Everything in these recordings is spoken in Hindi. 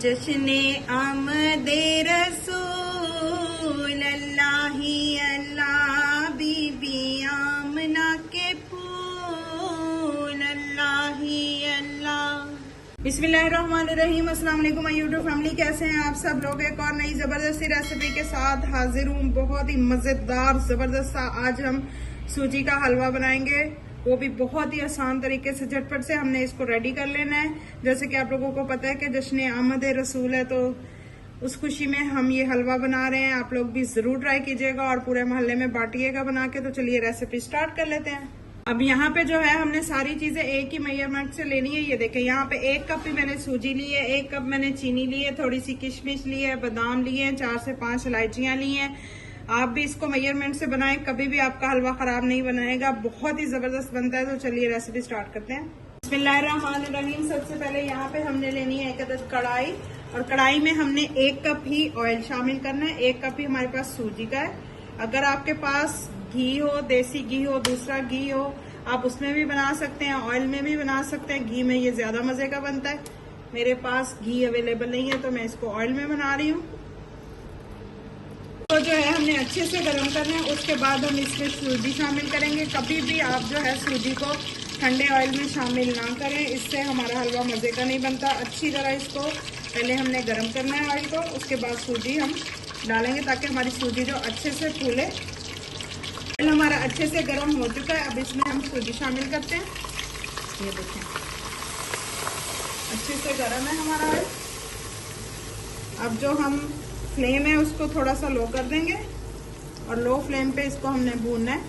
जश्ने आमदे रसूल अल्लाह ही अल्लाह, बीबी आमना के फूल अल्लाह ही अल्लाह। बिस्मिल्लाहिर्रहमानिर्रहीम। अस्सलाम वालेकुम यूट्यूब फैमिली, कैसे हैं आप सब लोग। एक और नई जबरदस्ती रेसिपी के साथ हाजिर हूँ। बहुत ही मजेदार जबरदस्त आज हम सूजी का हलवा बनाएंगे, वो भी बहुत ही आसान तरीके से। झटपट से हमने इसको रेडी कर लेना है। जैसे कि आप लोगों को पता है कि जश्न आमद रसूल है, तो उस खुशी में हम ये हलवा बना रहे हैं। आप लोग भी जरूर ट्राई कीजिएगा और पूरे मोहल्ले में बांटिएगा बना के। तो चलिए रेसिपी स्टार्ट कर लेते हैं। अब यहाँ पे जो है हमने सारी चीजें एक ही मेजरमेंट से लेनी है। ये देखें, यहाँ पे 1 कप ही मैंने सूजी ली है, 1 कप मैंने चीनी ली है, थोड़ी सी किशमिश ली है, बादाम लिए हैं, 4 से 5 इलायचियां ली हैं। आप भी इसको मेजरमेंट से बनाएं, कभी भी आपका हलवा खराब नहीं बनाएगा, बहुत ही जबरदस्त बनता है। तो चलिए रेसिपी स्टार्ट करते हैं। बिस्मिल्लाहिर्रहमानिर्रहीम। सबसे पहले यहाँ पे हमने लेनी है 1 अदद कढ़ाई, और कढ़ाई में हमने 1 कप ही ऑयल शामिल करना है। 1 कप ही हमारे पास सूजी का है। अगर आपके पास घी हो, देसी घी हो, दूसरा घी हो, आप उसमें भी बना सकते हैं, ऑयल में भी बना सकते हैं। घी में ये ज्यादा मजे का बनता है। मेरे पास घी अवेलेबल नहीं है तो मैं इसको ऑयल में बना रही हूँ। तो जो है हमने अच्छे से गर्म करना है। उसके बाद हम इसमें सूजी शामिल करेंगे। कभी भी आप जो है सूजी को ठंडे ऑयल में शामिल ना करें, इससे हमारा हलवा मजे का नहीं बनता। अच्छी तरह इसको पहले हमने गर्म करना है ऑयल को, उसके बाद सूजी हम डालेंगे ताकि हमारी सूजी जो अच्छे से फूले। ऑयल हमारा अच्छे से गर्म हो चुका है। अब इसमें हम सूजी शामिल करते हैं। ये देखें, अच्छे से गर्म है हमारा ऑयल। अब जो हम फ्लेम है उसको थोड़ा सा लो कर देंगे, और लो फ्लेम पे इसको हमने भूनना है।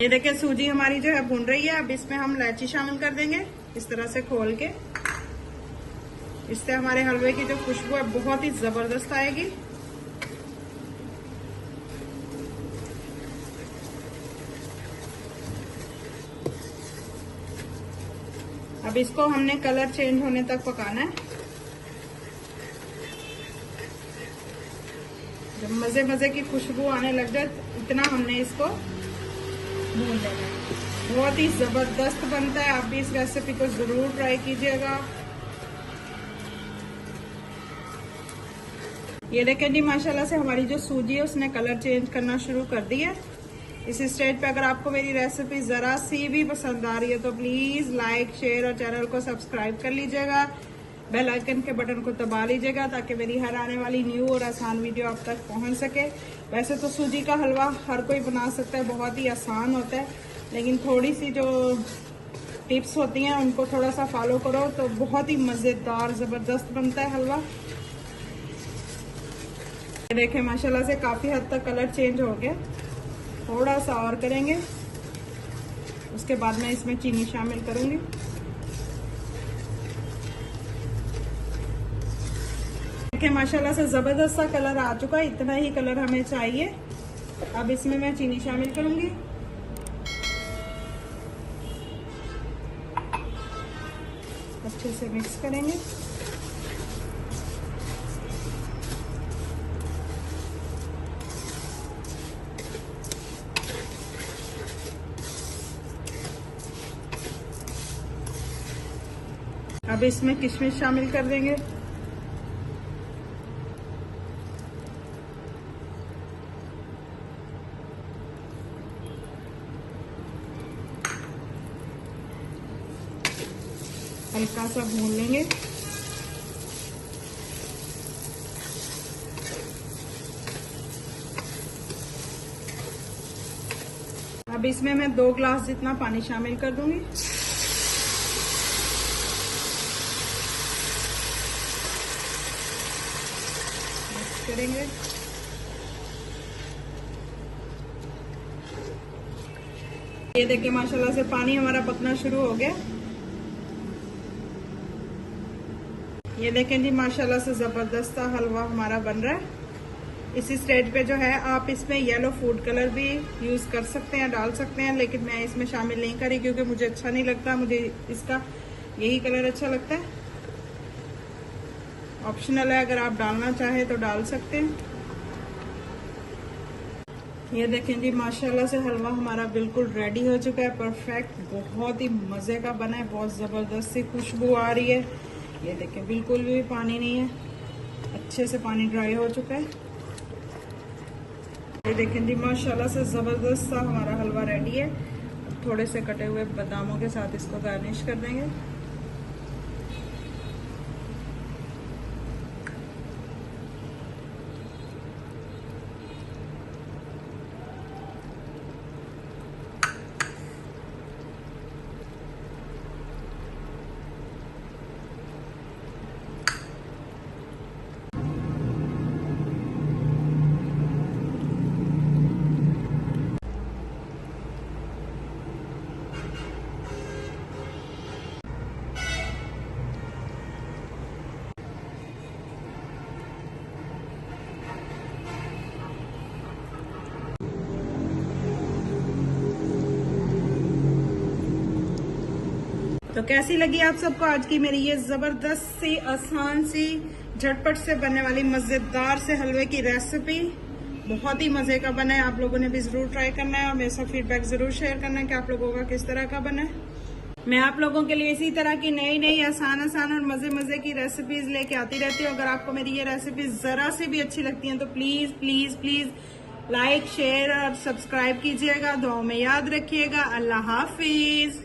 ये देखिए, सूजी हमारी जो है भून रही है। अब इसमें हम इलायची शामिल कर देंगे, इस तरह से खोल के। इससे हमारे हलवे की जो खुशबू है बहुत ही जबरदस्त आएगी। अब इसको हमने कलर चेंज होने तक पकाना है। जब मजे मजे की खुशबू आने लग जाए इतना हमने इसको भून लेना है। बहुत ही जबरदस्त बनता है। आप भी इस रेसिपी को जरूर ट्राई कीजिएगा। ये देखें जी, माशाल्लाह से हमारी जो सूजी है उसने कलर चेंज करना शुरू कर दिया है। इस स्टेज पे अगर आपको मेरी रेसिपी जरा सी भी पसंद आ रही है तो प्लीज लाइक, शेयर और चैनल को सब्सक्राइब कर लीजिएगा। बेल आइकन के बटन को दबा लीजिएगा ताकि मेरी हर आने वाली न्यू और आसान वीडियो आप तक पहुंच सके। वैसे तो सूजी का हलवा हर कोई बना सकता है, बहुत ही आसान होता है, लेकिन थोड़ी सी जो टिप्स होती हैं उनको थोड़ा सा फॉलो करो तो बहुत ही मजेदार जबरदस्त बनता है हलवा। देखें, माशाल्लाह से काफी हद तक कलर चेंज हो गया। थोड़ा सा और करेंगे, उसके बाद मैं इसमें चीनी शामिल करूंगी। देखिए, माशाल्लाह से जबरदस्त सा कलर आ चुका है। इतना ही कलर हमें चाहिए। अब इसमें मैं चीनी शामिल करूंगी। अच्छे से मिक्स करेंगे। अब इसमें किशमिश शामिल कर देंगे। हल्का सा भून लेंगे। अब इसमें मैं 2 ग्लास जितना पानी शामिल कर दूंगी। मिक्स करेंगे। ये देखिए, माशाल्लाह से पानी हमारा पकना शुरू हो गया। ये देखें जी, माशाल्लाह से जबरदस्त हलवा हमारा बन रहा है। इसी स्टेज पे जो है आप इसमें येलो फूड कलर भी यूज कर सकते हैं, डाल सकते हैं, लेकिन मैं इसमें शामिल नहीं करी क्योंकि मुझे अच्छा नहीं लगता। मुझे इसका यही कलर अच्छा लगता है। ऑप्शनल है, अगर आप डालना चाहे तो डाल सकते हैं। ये देखें जी, माशाल्लाह से हलवा हमारा बिल्कुल रेडी हो चुका है, परफेक्ट, बहुत ही मज़े का बना है, बहुत ज़बरदस्त सी खुशबू आ रही है। ये देखें बिल्कुल भी पानी नहीं है, अच्छे से पानी ड्राई हो चुका है। ये देखें जी, माशाल्लाह से ज़बरदस्त सा हमारा हलवा रेडी है। थोड़े से कटे हुए बादामों के साथ इसको गार्निश कर देंगे। तो कैसी लगी आप सबको आज की मेरी ये जबरदस्त सी, आसान सी, झटपट से बनने वाली मजेदार से हलवे की रेसिपी? बहुत ही मजे का बना है, आप लोगों ने भी जरूर ट्राई करना है और मेरे साथ फीडबैक जरूर शेयर करना है कि आप लोगों का किस तरह का बना है। मैं आप लोगों के लिए इसी तरह की नई नई आसान और मजे मजे की रेसिपीज लेके आती रहती हूँ। अगर आपको मेरी ये रेसिपी जरा से भी अच्छी लगती है तो please please please like, share और सब्सक्राइब कीजिएगा। दुआओं में याद रखिएगा। अल्लाह हाफिज।